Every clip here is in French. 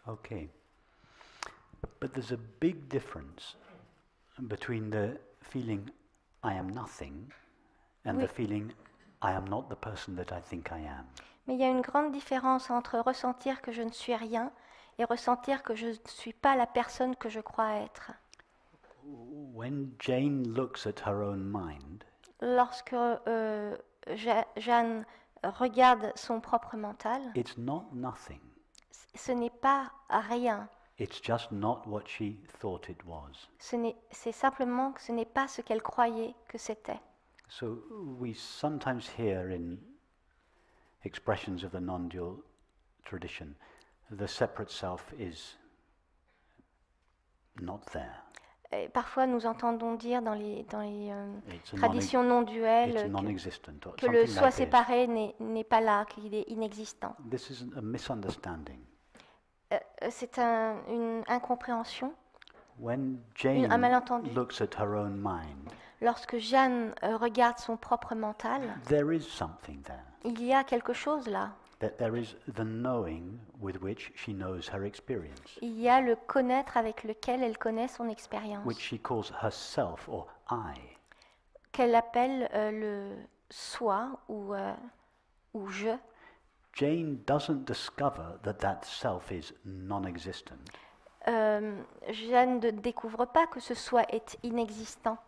Okay. But there's a big difference between the feeling I am nothing and Oui. the feeling I am not the person that I think I am. Mais il y a une grande différence entre ressentir que je ne suis rien et ressentir que je ne suis pas la personne que je crois être. When Jane looks at her own mind, Lorsque Jeanne regarde son propre mental, it's not nothing. ce n'est pas rien. It's just not what she thought it was. C'est simplement que ce n'est pas ce qu'elle croyait que c'était. So we sometimes hear in expressions of the non-dual tradition, the separate self is not there. Et parfois, nous entendons dire dans les It's a traditions non duelles it's non-existent or que le something soi like this. séparé n'est pas là, qu'il est inexistant. This is a misunderstanding. C'est une incompréhension. When Un Jane malentendu. looks at her own mind, Lorsque Jeanne regarde son propre mental, there is something there. il y a quelque chose là. That there is the knowing with which she knows her experience, Il y a le connaître avec lequel elle connaît son expérience, which she calls herself or I. qu'elle appelle le soi ou je. Jane doesn't discover that that self is non-existent. Jeanne ne découvre pas que ce soi est inexistant.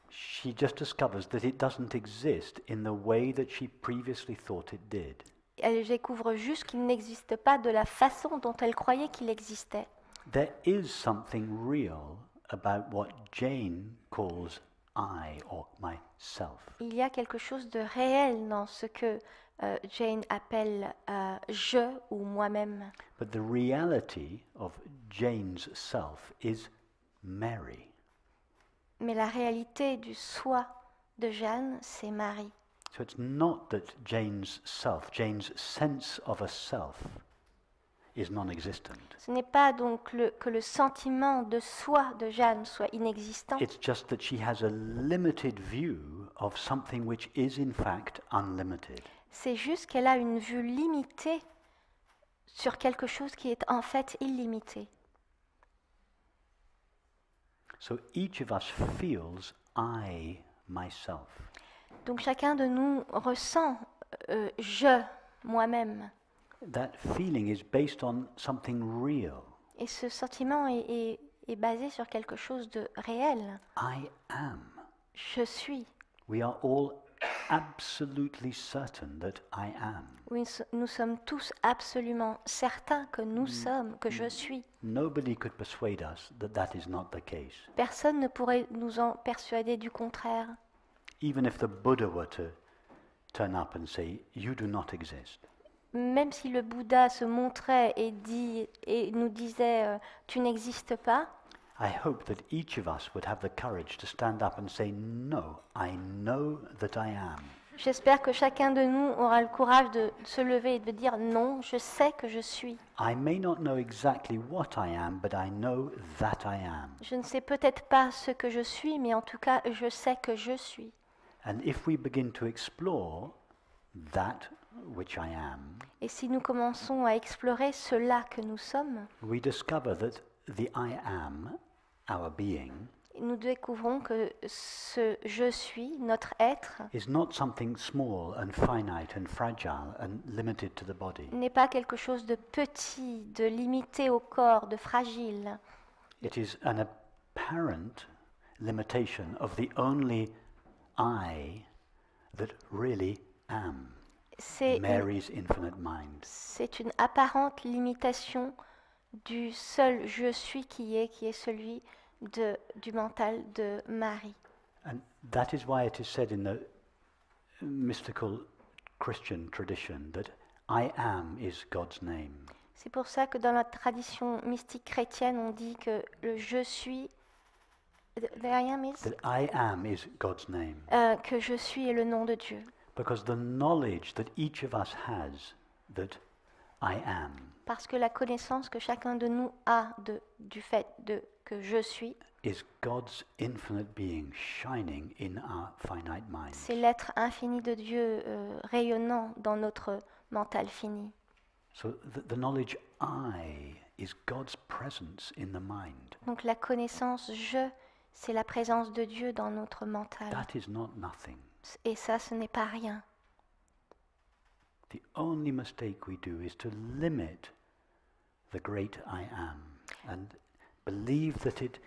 She just discovers that it doesn't exist in the way that she previously thought it did. Elle découvre juste qu'il n'existe pas de la façon dont elle croyait qu'il existait. There is something real about what Jane calls I or myself. Il y a quelque chose de réel dans ce que Jane appelle je ou moi-même. But the reality of Jane's self is Mary. Mais la réalité du soi de Jeanne, c'est Marie. So it's not that Jane's self, Jane's sense of a self, is non-existent. Ce n'est pas donc que le sentiment de soi de Jeanne soit inexistant. It's just that she has a limited view of something which is in fact unlimited. C'est juste qu'elle a une vue limitée sur quelque chose qui est en fait illimité. So each of us feels I, myself. Donc chacun de nous ressent je, moi-même. That feeling is based on something real. Et ce sentiment est basé sur quelque chose de réel. I am. Je suis. We are all absolutely certain that I am. Oui, nous sommes tous absolument certains que nous sommes, que je suis. Nobody could persuade us that that is not the case. Personne ne pourrait nous en persuader du contraire. Even if the Buddha were to turn up and say, "You do not exist," Même si le Bouddha se montrait et nous disait tu n'existes pas, I hope that each of us would have the courage to stand up and say, "No, I know that I am." j'espère que chacun de nous aura le courage de se lever et de dire non, je sais que je suis. I may not know exactly what I am, but I know that I am. Je ne sais peut-être pas ce que je suis, mais en tout cas, je sais que je suis. And if we begin to explore that which I am, Et si nous commençons à explorer cela que nous sommes, we discover that the I am, our being, nous découvrons que ce je suis, notre être, is not something small and finite and fragile and limited to the body. n'est pas quelque chose de petit, de limité au corps, de fragile. It is an apparent limitation of the only I that really am, Mary's infinite mind. C'est une apparente limitation du seul je suis qui est celui du mental de Marie. And that is why it is said in the mystical Christian tradition that I am is God's name. C'est pour ça que dans la tradition mystique chrétienne, on dit que le je suis, the I am is, That I am is God's name. Que je suis est le nom de Dieu. Because the knowledge that each of us has that I am Parce que la connaissance que chacun de nous a du fait que je suis, is God's infinite being shining in our finite minds. c'est l'être infini de Dieu rayonnant dans notre mental fini. So the knowledge I is God's presence in the mind. Donc la connaissance je, c'est la présence de Dieu dans notre mental. That is not nothing. Et ça, ce n'est pas rien. The only mistake we do is to limit the great I am and believe that it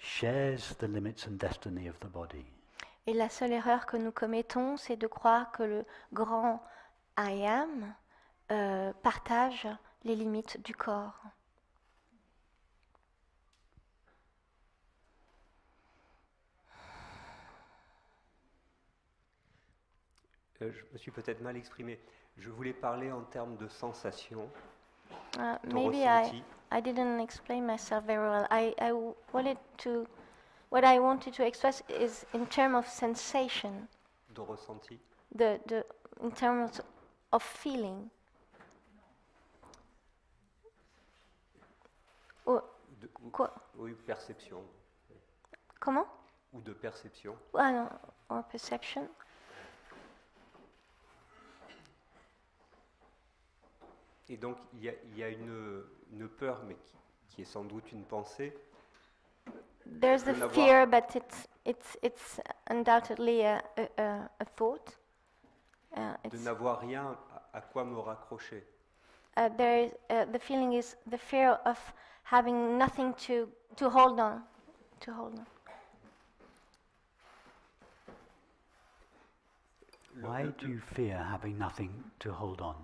shares the limits and destiny of the body. Et la seule erreur que nous commettons, c'est de croire que le grand I am partage les limites du corps. Je me suis peut-être mal exprimé. Je voulais parler en termes de sensation, de Maybe ressenti. I didn't explain myself very well. I wanted to, what I wanted to express is in terms of sensation, De ressenti. in terms of feeling. Quoi? Oui, perception. Comment? Ou de perception. Ah non, or perception. Et donc, il y a une peur, mais qui est sans doute une pensée. There's the fear, but it's undoubtedly a thought. De n'avoir rien à quoi me raccrocher. There is the feeling is the fear of having nothing to hold on, to hold on. Why do you fear having nothing to hold on?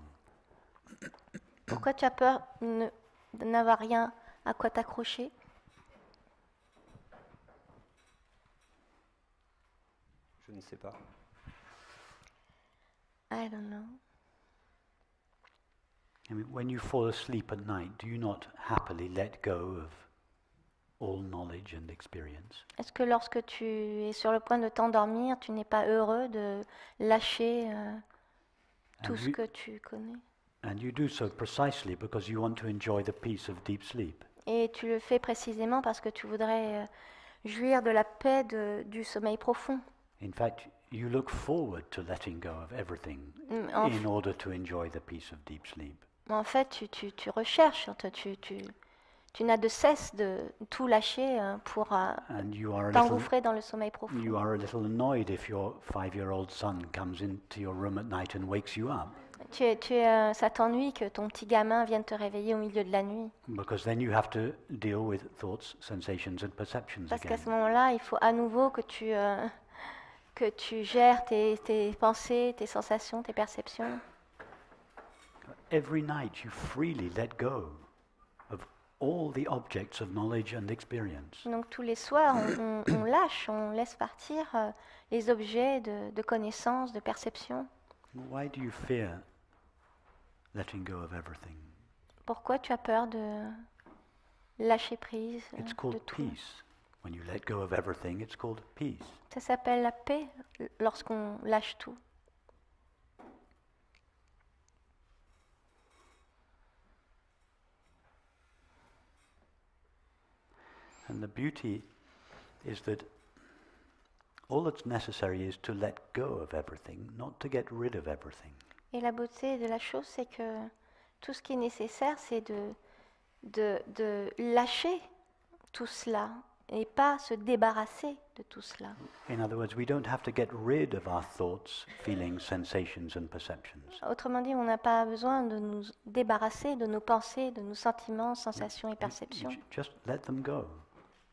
Pourquoi tu as peur de n'avoir rien à quoi t'accrocher? Je ne sais pas. I don't know. I mean, when you fall asleep at night, do you not happily let go of all knowledge and experience? Est-ce que lorsque tu es sur le point de t'endormir, tu n'es pas heureux de lâcher tout ce que tu connais? And you do so precisely because you want to enjoy the peace of deep sleep. Et tu le fais précisément parce que tu voudrais jouir de la paix du sommeil profond. In fact, you look forward to letting go of everything in order to enjoy the peace of deep sleep. En fait, tu recherches, tu n'as de cesse de tout lâcher pour And you are t'engouffrer dans le sommeil profond. you are a little annoyed if your 5-year-old son comes into your room at night and wakes you up, Ça t'ennuie que ton petit gamin vienne te réveiller au milieu de la nuit. because then you have to deal with thoughts, sensations, and perceptions Parce qu'à again. ce moment-là, il faut à nouveau que tu gères tes pensées, tes sensations, tes perceptions. Every night you freely let go of all the objects of knowledge and experience. Donc tous les soirs, on lâche, on laisse partir les objets de connaissance, de perception. Why do you fear letting go of everything? Pourquoi tu as peur de lâcher prise It's de called tout? peace. When you let go of everything, it's called peace. Ça s'appelle la paix lorsqu'on lâche tout. And the beauty is that all that's necessary is to let go of everything, not to get rid of everything. Et la beauté de la chose, c'est que tout ce qui est nécessaire, c'est de lâcher tout cela et pas se débarrasser de tout cela. In other words, we don't have to get rid of our thoughts, feelings, sensations, and perceptions. Autrement dit, on n'a pas besoin de nous débarrasser de nos pensées, de nos sentiments, sensations et perceptions. Just let them go.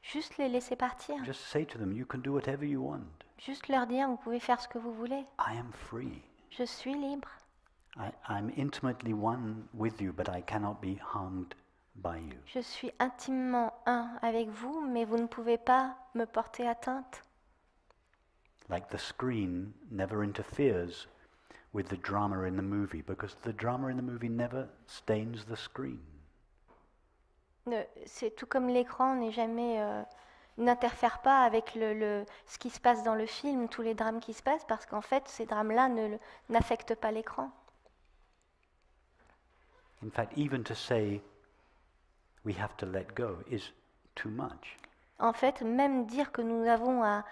Juste les laisser partir. Just say to them, you can do whatever you want. Juste leur dire, vous pouvez faire ce que vous voulez. I am free. Je suis libre. I'm intimately one with you, but I cannot be harmed by you. Je suis intimement un avec vous, mais vous ne pouvez pas me porter atteinte. Like the screen never interferes with the drama in the movie, because the drama in the movie never stains the screen. C'est tout comme l'écran n'interfère pas avec ce qui se passe dans le film, tous les drames qui se passent, parce qu'en fait, ces drames-là n'affectent pas l'écran. In fact, even to say we have to let go is too much. En fait, même dire que nous avons à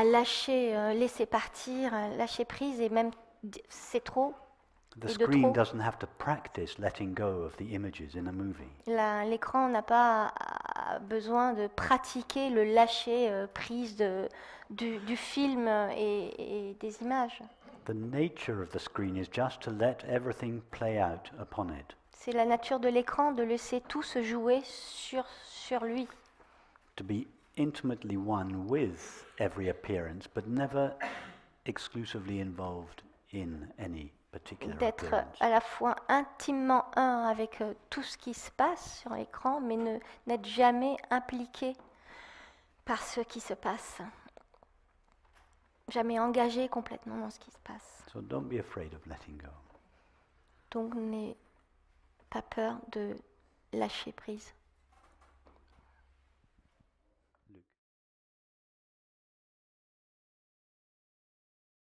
lâcher, laisser partir, lâcher prise, et même c'est trop. The Et de screen trop. doesn't have to practice letting go of the images in a movie. L'écran n'a pas besoin de pratiquer le lâcher prise du film et des images. The nature of the screen is just to let everything play out upon it, C'est la nature de l'écran de laisser tout se jouer sur lui, to be intimately one with every appearance, but never exclusively involved in any particular d'être appearance. à la fois intimement un avec tout ce qui se passe sur l'écran, mais n'être jamais impliqué par ce qui se passe, jamais engagé complètement dans ce qui se passe. So don't be afraid of letting go. Donc n'aie pas peur de lâcher prise.